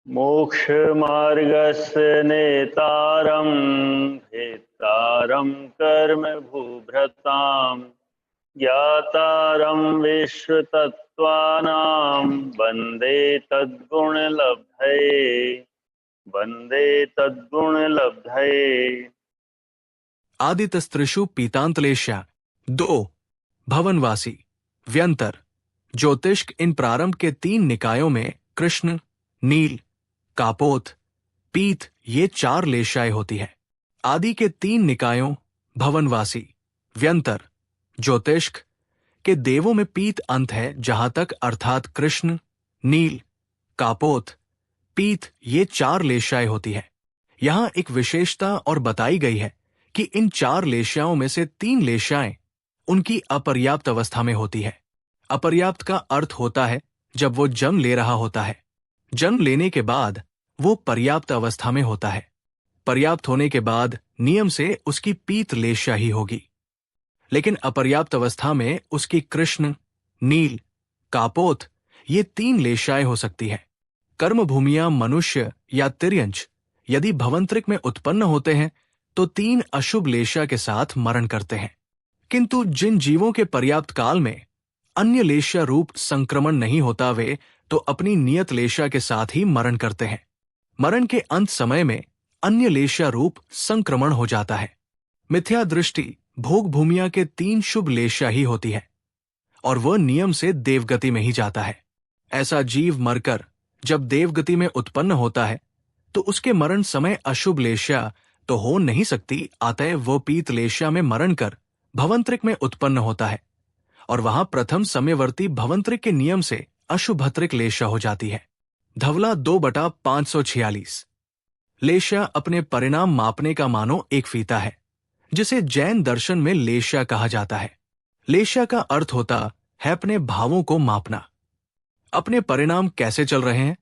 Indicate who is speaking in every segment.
Speaker 1: मोक्षमार्गस्य नेतारं भेत्तारं कर्म भूभृतां ज्ञातारं विश्वतत्त्वानां वन्दे तद्गुणलब्धये।
Speaker 2: आदितस्त्रिषु पीतांतलेश्या। दो भवनवासी, व्यंतर, ज्योतिष्क। इन प्रारंभ के 3 निकायों में कृष्ण, नील, कापोत, पीत ये 4 लेशाएं होती है। आदि के 3 निकायों भवनवासी, व्यंतर, ज्योतिष्क के देवों में पीत अंत है जहां तक, अर्थात कृष्ण, नील, कापोत, पीत ये 4 लेशाएं होती है। यहां एक विशेषता और बताई गई है कि इन 4 लेशाओं में से 3 लेशाएं उनकी अपर्याप्त अवस्था में होती है। अपर्याप्त का अर्थ होता है जब वो जन्म ले रहा होता है। जन्म लेने के बाद वो पर्याप्त अवस्था में होता है। पर्याप्त होने के बाद नियम से उसकी पीत लेशा ही होगी, लेकिन अपर्याप्त अवस्था में उसकी कृष्ण, नील, कापोत ये 3 लेशाएं हो सकती है। कर्म भूमियां मनुष्य या तिर्यंच यदि भवंतरिक में उत्पन्न होते हैं तो 3 अशुभ लेशा के साथ मरण करते हैं। किंतु जिन जीवों के पर्याप्त काल में अन्य लेशा रूप संक्रमण नहीं होता, वे तो अपनी नियत लेशा के साथ ही मरण करते हैं। मरण के अंत समय में अन्य लेशा रूप संक्रमण हो जाता है। मिथ्या दृष्टि भोग भूमिया के 3 शुभ लेशा ही होती है और वह नियम से देवगति में ही जाता है। ऐसा जीव मरकर जब देवगति में उत्पन्न होता है तो उसके मरण समय अशुभ लेशा तो हो नहीं सकती, अतः वो पीत लेशा में मरण कर भवंतरिक में उत्पन्न होता है और वहां प्रथम समयवर्ती भवंतरिक के नियम से अशुभत्रिक लेशा हो जाती है। धवला 2/546। लेशा अपने परिणाम मापने का मानो एक फीता है, जिसे जैन दर्शन में लेशा कहा जाता है। लेशा का अर्थ होता है अपने भावों को मापना। अपने परिणाम कैसे चल रहे हैं,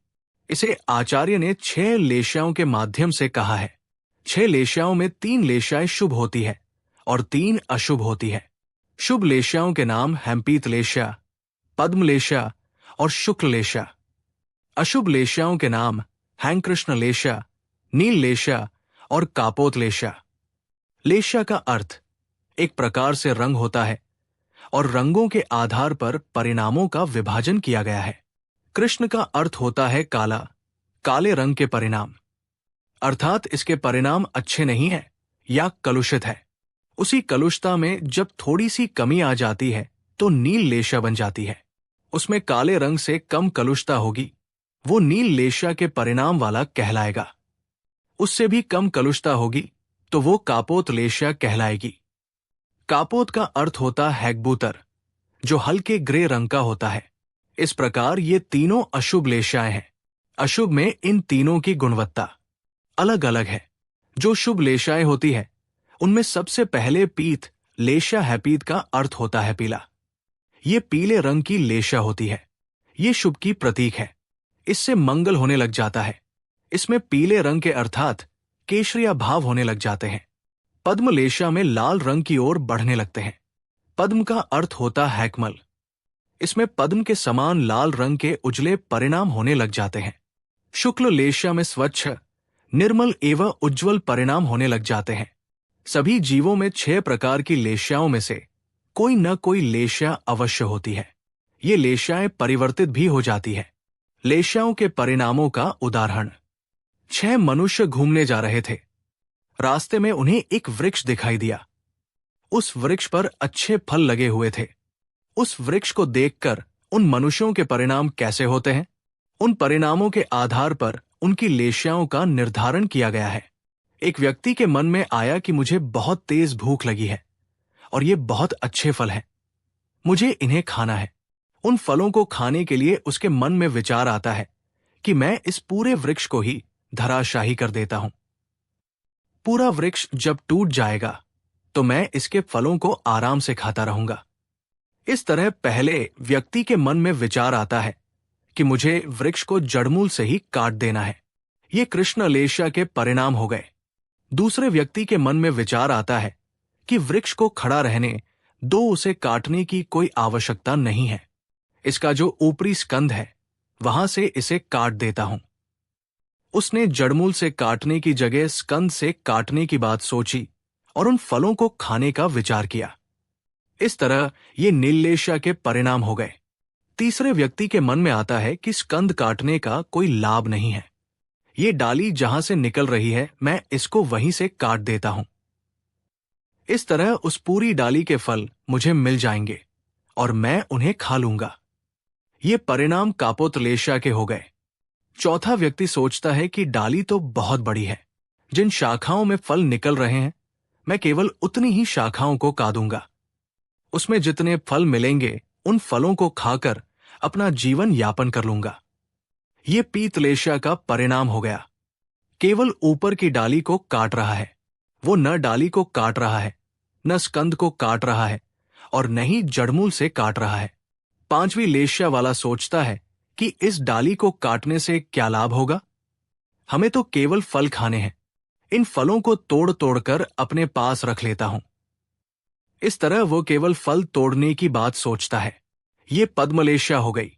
Speaker 2: इसे आचार्य ने 6 लेशाओं के माध्यम से कहा है। 6 लेशाओं में 3 लेशाएं शुभ होती है और 3 अशुभ होती है। शुभ लेशाओं के नाम हैम्पीत लेशा, पद्म लेशा और शुक्ल लेशा। अशुभ लेशाओं के नाम हैंकृष्ण लेशा, नील लेशा और कापोत लेशा। लेशा का अर्थ एक प्रकार से रंग होता है और रंगों के आधार पर परिणामों का विभाजन किया गया है। कृष्ण का अर्थ होता है काला, काले रंग के परिणाम, अर्थात इसके परिणाम अच्छे नहीं है या कलुषित है। उसी कलुषता में जब थोड़ी सी कमी आ जाती है तो नील लेशा बन जाती है। उसमें काले रंग से कम कलुषता होगी, वो नील लेशा के परिणाम वाला कहलाएगा। उससे भी कम कलुषता होगी तो वो कापोत लेशा कहलाएगी। कापोत का अर्थ होता है हैगबूतर, जो हल्के ग्रे रंग का होता है। इस प्रकार ये तीनों अशुभ लेशाएं हैं। अशुभ में इन तीनों की गुणवत्ता अलग अलग है। जो शुभ लेशाएं होती है उनमें सबसे पहले पीत लेशा है। पीत का अर्थ होता है पीला। ये पीले रंग की लेशा होती है। ये शुभ की प्रतीक है। इससे मंगल होने लग जाता है। इसमें पीले रंग के अर्थात केशरिया भाव होने लग जाते हैं। पद्म लेशा में लाल रंग की ओर बढ़ने लगते हैं। पद्म का अर्थ होता है कमल। इसमें पद्म के समान लाल रंग के उजले परिणाम होने लग जाते हैं। शुक्ल लेशा में स्वच्छ, निर्मल एवं उज्जवल परिणाम होने लग जाते हैं। सभी जीवों में 6 प्रकार की लेशाओं में से कोई न कोई लेशा अवश्य होती है। ये लेशाएं परिवर्तित भी हो जाती है। लेशाओं के परिणामों का उदाहरण, 6 मनुष्य घूमने जा रहे थे। रास्ते में उन्हें एक वृक्ष दिखाई दिया। उस वृक्ष पर अच्छे फल लगे हुए थे। उस वृक्ष को देखकर उन मनुष्यों के परिणाम कैसे होते हैं, उन परिणामों के आधार पर उनकी लेशाओं का निर्धारण किया गया है। एक व्यक्ति के मन में आया कि मुझे बहुत तेज भूख लगी है और ये बहुत अच्छे फल हैं, मुझे इन्हें खाना है। उन फलों को खाने के लिए उसके मन में विचार आता है कि मैं इस पूरे वृक्ष को ही धराशाही कर देता हूं। पूरा वृक्ष जब टूट जाएगा तो मैं इसके फलों को आराम से खाता रहूंगा। इस तरह पहले व्यक्ति के मन में विचार आता है कि मुझे वृक्ष को जड़मूल से ही काट देना है। ये कृष्ण लेशा के परिणाम हो गए। दूसरे व्यक्ति के मन में विचार आता है कि वृक्ष को खड़ा रहने दो, उसे काटने की कोई आवश्यकता नहीं है। इसका जो ऊपरी स्कंध है वहां से इसे काट देता हूं। उसने जड़मूल से काटने की जगह स्कंद से काटने की बात सोची और उन फलों को खाने का विचार किया। इस तरह ये नीललेशा के परिणाम हो गए। तीसरे व्यक्ति के मन में आता है कि स्कंद काटने का कोई लाभ नहीं है। ये डाली जहां से निकल रही है, मैं इसको वहीं से काट देता हूं। इस तरह उस पूरी डाली के फल मुझे मिल जाएंगे और मैं उन्हें खा लूंगा। ये परिणाम कापोतलेशा के हो गए। चौथा व्यक्ति सोचता है कि डाली तो बहुत बड़ी है, जिन शाखाओं में फल निकल रहे हैं मैं केवल उतनी ही शाखाओं को काटूंगा। उसमें जितने फल मिलेंगे उन फलों को खाकर अपना जीवन यापन कर लूंगा। ये पीतलेशा का परिणाम हो गया। केवल ऊपर की डाली को काट रहा है। वो न डाली को काट रहा है, न स्कंद को काट रहा है और न ही जड़मूल से काट रहा है। पांचवी लेशा वाला सोचता है कि इस डाली को काटने से क्या लाभ होगा, हमें तो केवल फल खाने हैं। इन फलों को तोड़ तोड़कर अपने पास रख लेता हूं। इस तरह वो केवल फल तोड़ने की बात सोचता है। ये पद्मलेशा हो गई।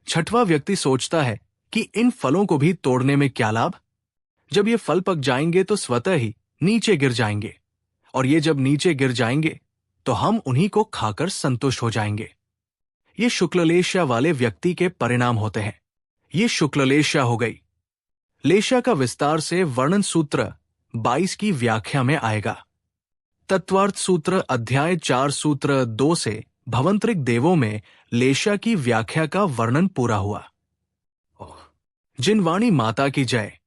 Speaker 2: छठवां व्यक्ति सोचता है कि इन फलों को भी तोड़ने में क्या लाभ, जब ये फल पक जाएंगे तो स्वतः ही नीचे गिर जाएंगे और ये जब नीचे गिर जाएंगे तो हम उन्हीं को खाकर संतुष्ट हो जाएंगे। ये शुक्ललेशा वाले व्यक्ति के परिणाम होते हैं। ये शुक्ललेशा हो गई। लेशा का विस्तार से वर्णन सूत्र 22 की व्याख्या में आएगा। तत्वार्थ सूत्र अध्याय 4 सूत्र 2 से भवंतरिक देवों में लेशा की व्याख्या का वर्णन पूरा हुआ। जिनवाणी माता की जय।